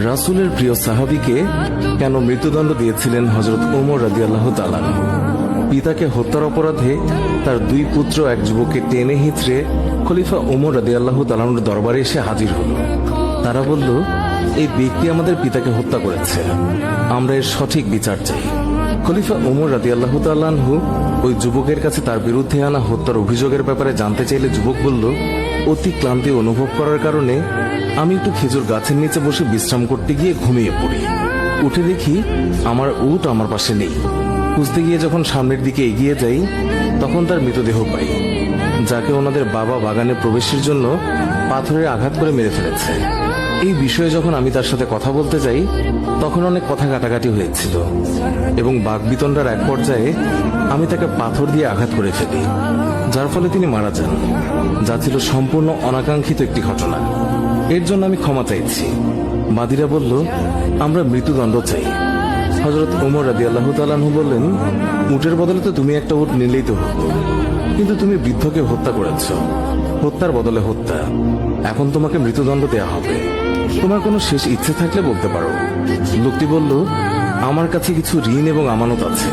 রাসূলের প্রিয় সাহাবীকে কেন মৃত্যুদণ্ড দিয়েছিলেন হযরত ওমর রাদিয়াল্লাহু তাআলা আনহু। পিতাকে হত্যার অপরাধে তার দুই পুত্র এক যুবককে টেনে হিঁচড়ে খলিফা ওমর রাদিয়াল্লাহু তাআলা আনহুর দরবারে এসে হাজির হল। তারা বলল, এই ব্যক্তি আমাদের পিতাকে হত্যা করেছে, আমরা এর সঠিক বিচার চাই। খলিফা ওমর রাদিয়াল্লাহু তাআলা আনহু ওই যুবকের কাছে তার বিরুদ্ধে আনা হত্যার অভিযোগের ব্যাপারে জানতে চাইলে যুবক বলল, অতি ক্লান্তি অনুভব করার কারণে আমি একটু খেজুর গাছের নিচে বসে বিশ্রাম করতে গিয়ে ঘুমিয়ে পড়ি। উঠে দেখি আমার উট আমার পাশে নেই। খুঁজতে গিয়ে যখন সামনের দিকে এগিয়ে যাই তখন তার মৃতদেহ পাই, যাকে ওনাদের বাবা বাগানে প্রবেশের জন্য পাথরের আঘাত করে মেরে ফেলেছে। এই বিষয়ে যখন আমি তার সাথে কথা বলতে যাই তখন অনেক কথা কাটাকাটি হয়েছিল এবং বাকবিতণ্ডার এক পর্যায়ে আমি তাকে পাথর দিয়ে আঘাত করে ফেলি, যার ফলে তিনি মারা যান, যা ছিল সম্পূর্ণ অনাকাঙ্ক্ষিত একটি ঘটনা। এর জন্য আমি ক্ষমা চাইছি। বাদীরা বলল, আমরা মৃত্যুদণ্ড চাই। হযরত ওমর রাদিয়াল্লাহু তাআলা আনহু বললেন, উটের বদলে তো তুমি একটা উট নিলেই তো হতো, কিন্তু তুমি বৃদ্ধকে হত্যা করেছ, হত্যার বদলে হত্যা। এখন তোমাকে মৃত্যুদণ্ড দেয়া হবে। তোমার কোনো শেষ ইচ্ছে থাকলে বলতে পারো। লোকটি বলল, আমার কাছে কিছু ঋণ এবং আমানত আছে।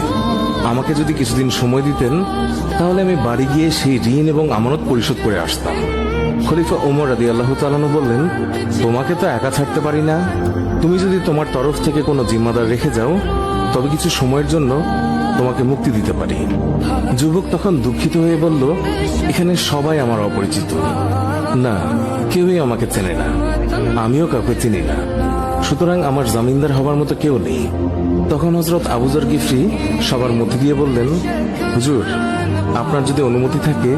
আমাকে যদি কিছুদিন সময় দিতেন তাহলে আমি বাড়ি গিয়ে সেই ঋণ এবং আমানত পরিশোধ করে আসতাম। খলিফা ওমর রাদিয়াল্লাহু তাআলা আনহু বললেন, তোমাকে তো একা ছাড়তে পারি না। তুমি যদি তোমার তরফ থেকে কোনো জিম্মাদার রেখে যাও তবে কিছু সময়ের জন্য তোমাকে মুক্তি দিতে পারি। যুবক তখন দুঃখিত হয়ে বলল, এখানে সবাই আমার অপরিচিত, না কেউই আমাকে চেনে না, আমিও কাউকে চিনি না, সুতরাং আমার জামিনদার হবার মতো কেউ নেই। তখন হযরত আবু যর গিফরি সবার মধ্যে দিয়ে বললেন, হুজুর, আপনার যদি অনুমতি থাকে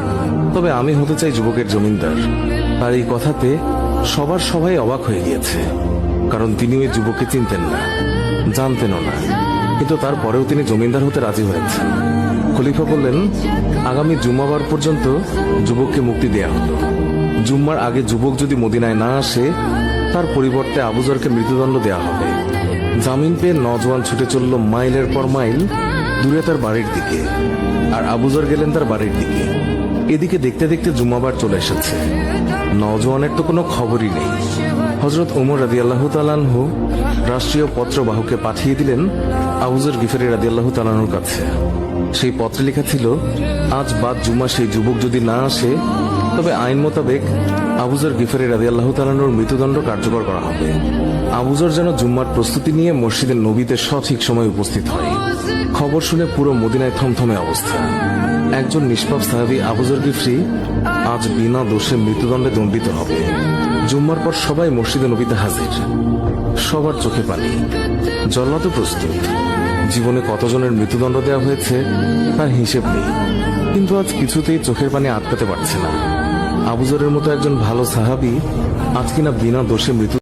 তবে আমি হতে চাই যুবকের জমিনদার। আর এই কথাতে সবাই অবাক হয়ে গিয়েছে, কারণ তিনি ওই যুবককে চিনতেন না, জানতেনও না, কিন্তু তারপরেও তিনি জমিনদার হতে রাজি হয়েছেন। খলিফা বললেন, আগামী জুম্মাবার পর্যন্ত যুবককে মুক্তি দেয়া হলো। জুম্মার আগে যুবক যদি মদিনায় না আসে তার পরিবর্তে আবু যরকে মৃত্যুদণ্ড দেওয়া হবে। জামিন পেয়ে নওজোয়ান ছুটে চলল মাইলের পর মাইল দূরে তার বাড়ির দিকে, আর আবু যর গেলেন তার বাড়ির দিকে। এদিকে দেখতে দেখতে জুম্মাবার চলে এসেছে। নওজোয়ানের তো কোনো খবরই নেই। হযরত ওমর রাদিয়াল্লাহু তাআলা আনহু রাষ্ট্রীয় পত্রবাহকে পাঠিয়ে দিলেন আবু যর গিফরি রাদিয়াল্লাহু তাআলা আনহুর কাছে। সেই পত্রে লেখা ছিল, আজ বাদ জুম্মা সেই যুবক যদি না আসে তবে আইন মোতাবেক আবু যর গিফরি রাদিয়াল্লাহু তাআলা আনহুর মৃত্যুদণ্ড কার্যকর করা হবে। আবু যর যেন জুম্মার প্রস্তুতি নিয়ে মসজিদের নবীতে সঠিক সময় উপস্থিত হয়। খবর শুনে পুরো মদিনায় থমথমে অবস্থা। একজন নিষ্পাপ সাহাবী আবু যর গিফরি আজ বিনা দোষে মৃত্যুদণ্ডে দণ্ডিত হবে। জুম্মার পর সবাই মসজিদে নবীতে হাজির, সবার চোখে পানি, জল্লাদও প্রস্তুত। জীবনে কতজনের মৃত্যুদণ্ড দেওয়া হয়েছে তার হিসেব নেই, কিন্তু আজ কিছুতেই চোখের পানি আটকাতে পারছে না। আবু যরের মতো একজন ভালো সাহাবী আজ কিনা বিনা দোষে মৃত্যু